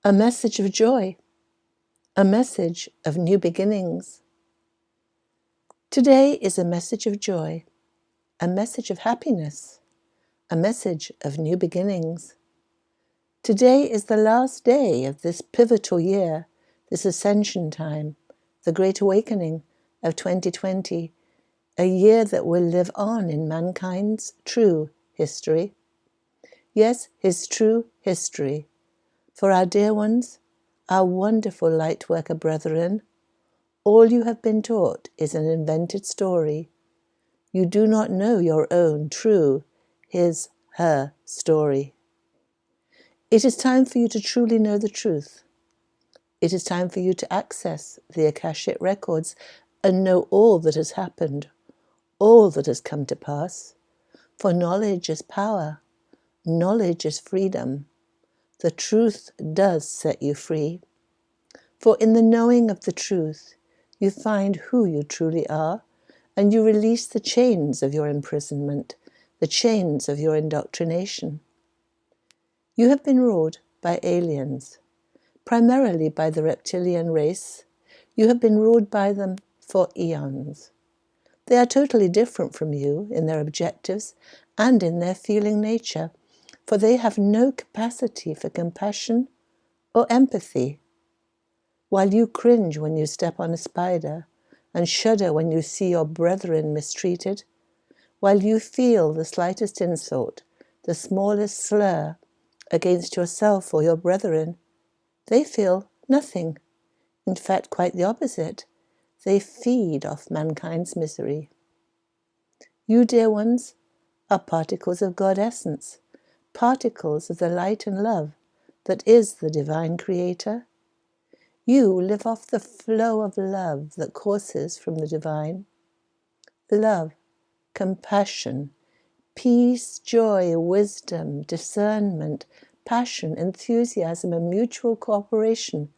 a message of joy, a message of new beginnings. Today is a message of joy, a message of happiness, a message of new beginnings. Today is the last day of this pivotal year, this ascension time, the Great Awakening of 2020, a year that will live on in mankind's true history. Yes, his true history. For our dear ones, our wonderful lightworker brethren, all you have been taught is an invented story. You do not know your own true, his, her story. It is time for you to truly know the truth. It is time for you to access the Akashic records and know all that has happened, all that has come to pass. For knowledge is power. Knowledge is freedom. The truth does set you free. For in the knowing of the truth, you find who you truly are, and you release the chains of your imprisonment, the chains of your indoctrination. You have been ruled by aliens, primarily by the reptilian race. You have been ruled by them for eons. They are totally different from you in their objectives and in their feeling nature, for they have no capacity for compassion or empathy. While you cringe when you step on a spider and shudder when you see your brethren mistreated, while you feel the slightest insult, the smallest slur against yourself or your brethren, they feel nothing. In fact, quite the opposite. They feed off mankind's misery. You, dear ones, are particles of God essence, particles of the light and love that is the divine creator. You live off the flow of love that courses from the divine. Love, compassion, peace, joy, wisdom, discernment, passion, enthusiasm, and mutual cooperation,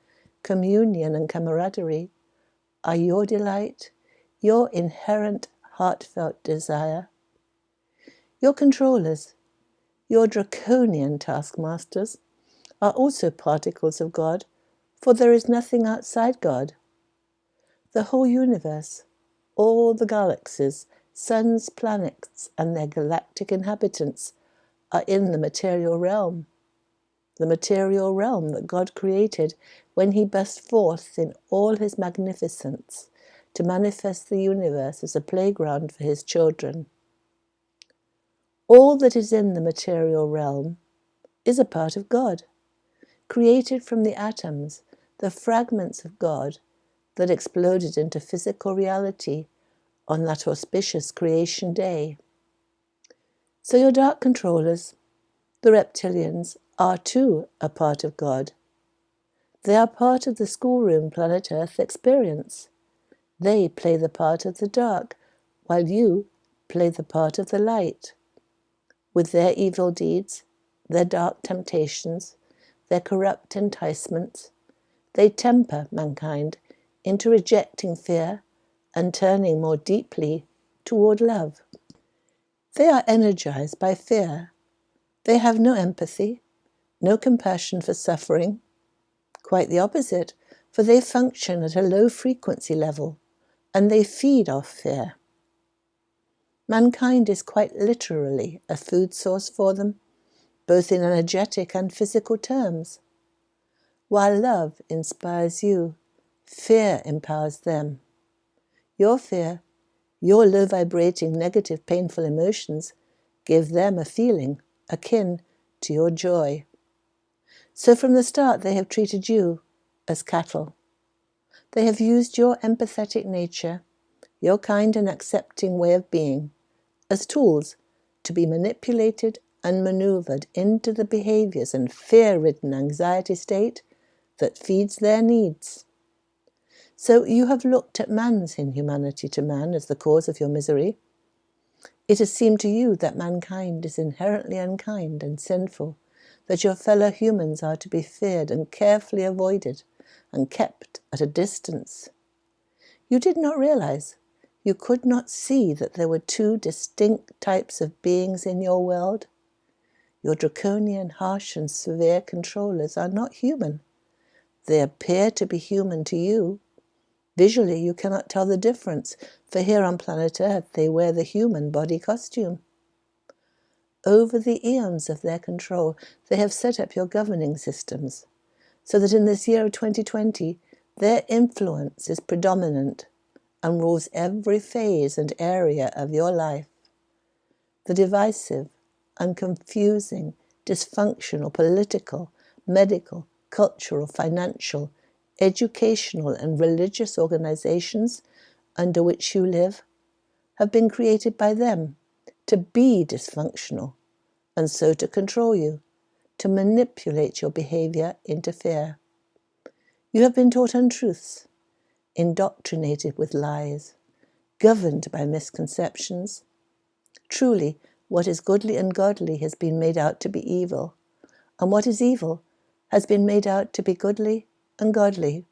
communion and camaraderie are your delight, your inherent heartfelt desire. Your controllers, your draconian taskmasters, are also particles of God, for there is nothing outside God. The whole universe, all the galaxies, suns, planets, and their galactic inhabitants are in the material realm that God created when he burst forth in all his magnificence to manifest the universe as a playground for his children. All that is in the material realm is a part of God, created from the atoms, the fragments of God that exploded into physical reality on that auspicious creation day. So your dark controllers, the reptilians, are too a part of God. They are part of the schoolroom planet Earth experience. They play the part of the dark, while you play the part of the light. With their evil deeds, their dark temptations, their corrupt enticements, they temper mankind into rejecting fear and turning more deeply toward love. They are energized by fear. They have no empathy, no compassion for suffering. Quite the opposite, for they function at a low frequency level, and they feed off fear. Mankind is quite literally a food source for them, both in energetic and physical terms. While love inspires you, fear empowers them. Your fear, your low-vibrating, negative, painful emotions give them a feeling akin to your joy. So from the start they have treated you as cattle. They have used your empathetic nature, your kind and accepting way of being, as tools to be manipulated and maneuvered into the behaviors and fear-ridden anxiety state that feeds their needs. So you have looked at man's inhumanity to man as the cause of your misery. It has seemed to you that mankind is inherently unkind and sinful, that your fellow humans are to be feared and carefully avoided and kept at a distance. You did not realize, you could not see that there were two distinct types of beings in your world. Your draconian, harsh and severe controllers are not human. They appear to be human to you. Visually, you cannot tell the difference, for here on planet Earth they wear the human body costume. Over the eons of their control, they have set up your governing systems, so that in this year of 2020, their influence is predominant and rules every phase and area of your life. The divisive and confusing, dysfunctional, political, medical, cultural, financial, educational, and religious organizations under which you live have been created by them to be dysfunctional and so to control you, to manipulate your behavior into fear. You have been taught untruths, indoctrinated with lies, governed by misconceptions. Truly, what is goodly and godly has been made out to be evil, and what is evil has been made out to be goodly and godly.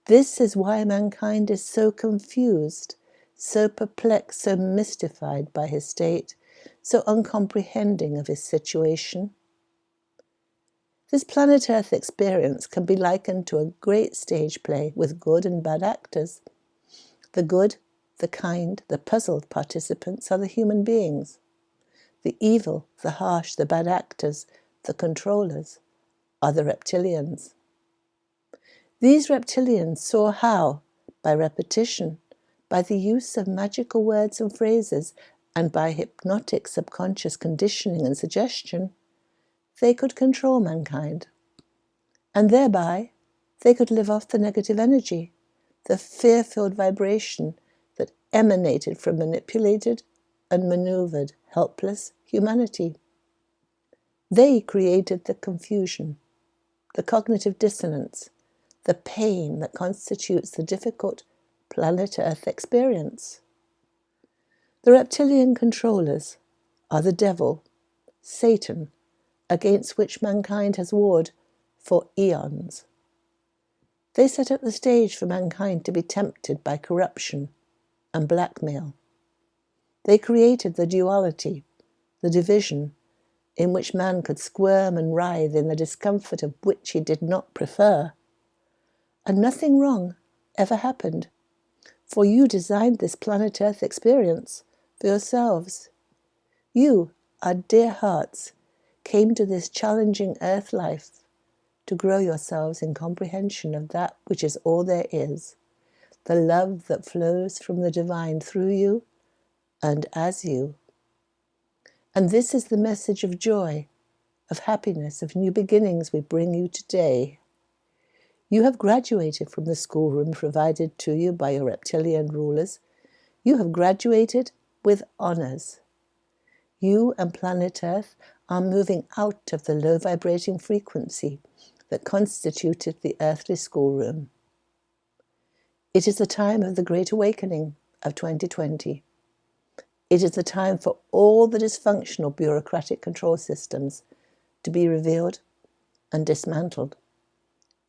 This is why mankind is so confused, so perplexed, so mystified by his state, so uncomprehending of his situation. This planet Earth experience can be likened to a great stage play with good and bad actors. The good, the kind, the puzzled participants are the human beings. The evil, the harsh, the bad actors, the controllers, are the reptilians. These reptilians saw how, by repetition, by the use of magical words and phrases, and by hypnotic subconscious conditioning and suggestion, they could control mankind. And thereby, they could live off the negative energy, the fear-filled vibration that emanated from manipulated and maneuvered, helpless humanity. They created the confusion, the cognitive dissonance, the pain that constitutes the difficult planet Earth experience. The reptilian controllers are the devil, Satan, against which mankind has warred for eons. They set up the stage for mankind to be tempted by corruption and blackmail. They created the duality, the division, in which man could squirm and writhe in the discomfort of which he did not prefer. And nothing wrong ever happened, for you designed this planet Earth experience for yourselves. You, our dear hearts, came to this challenging earth life to grow yourselves in comprehension of that which is all there is, the love that flows from the divine through you and as you. And this is the message of joy, of happiness, of new beginnings we bring you today. You have graduated from the schoolroom provided to you by your reptilian rulers. You have graduated with honors. You and planet Earth are moving out of the low vibrating frequency that constituted the earthly schoolroom. It is the time of the Great Awakening of 2020. It is the time for all the dysfunctional bureaucratic control systems to be revealed and dismantled.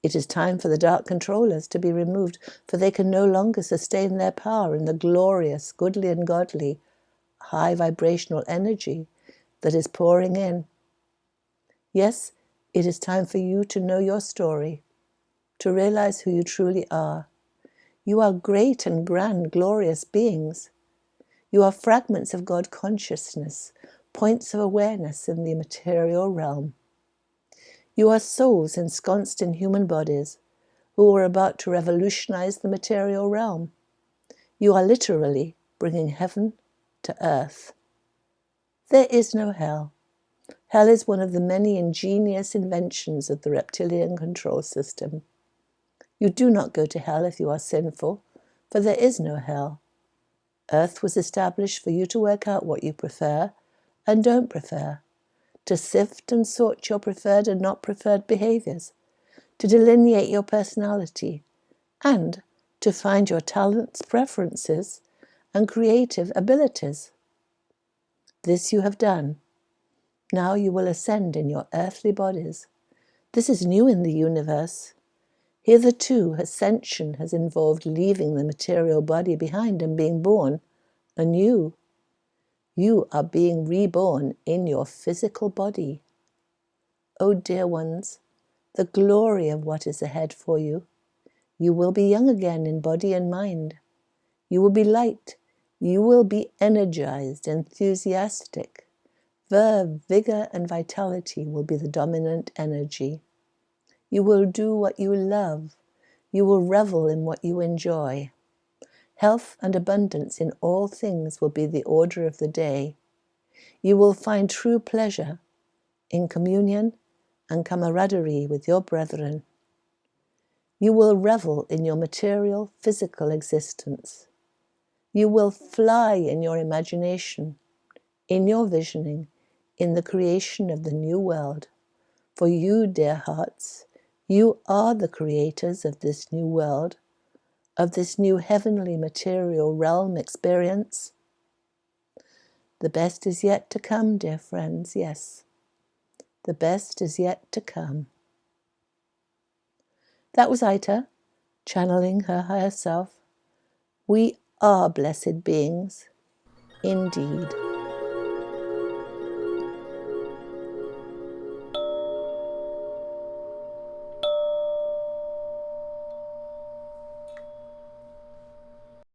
It is time for the dark controllers to be removed, for they can no longer sustain their power in the glorious, goodly and godly, high vibrational energy that is pouring in. Yes, it is time for you to know your story, to realize who you truly are. You are great and grand, glorious beings. You are fragments of God consciousness, points of awareness in the material realm. You are souls ensconced in human bodies who are about to revolutionize the material realm. You are literally bringing heaven to earth. There is no hell. Hell is one of the many ingenious inventions of the reptilian control system. You do not go to hell if you are sinful, for there is no hell. Earth was established for you to work out what you prefer and don't prefer, to sift and sort your preferred and not preferred behaviors, to delineate your personality, and to find your talents, preferences, and creative abilities. This you have done. Now you will ascend in your earthly bodies. This is new in the universe. Hitherto, ascension has involved leaving the material body behind and being born anew. You are being reborn in your physical body. Oh, dear ones, the glory of what is ahead for you. You will be young again in body and mind. You will be light. You will be energized, enthusiastic. Verve, vigor, and vitality will be the dominant energy. You will do what you love. You will revel in what you enjoy. Health and abundance in all things will be the order of the day. You will find true pleasure in communion and camaraderie with your brethren. You will revel in your material, physical existence. You will fly in your imagination, in your visioning, in the creation of the new world. For you, dear hearts, you are the creators of this new world, of this new heavenly material realm experience. The best is yet to come, dear friends, yes. The best is yet to come. That was Aita, channeling her higher self. We are blessed beings, indeed.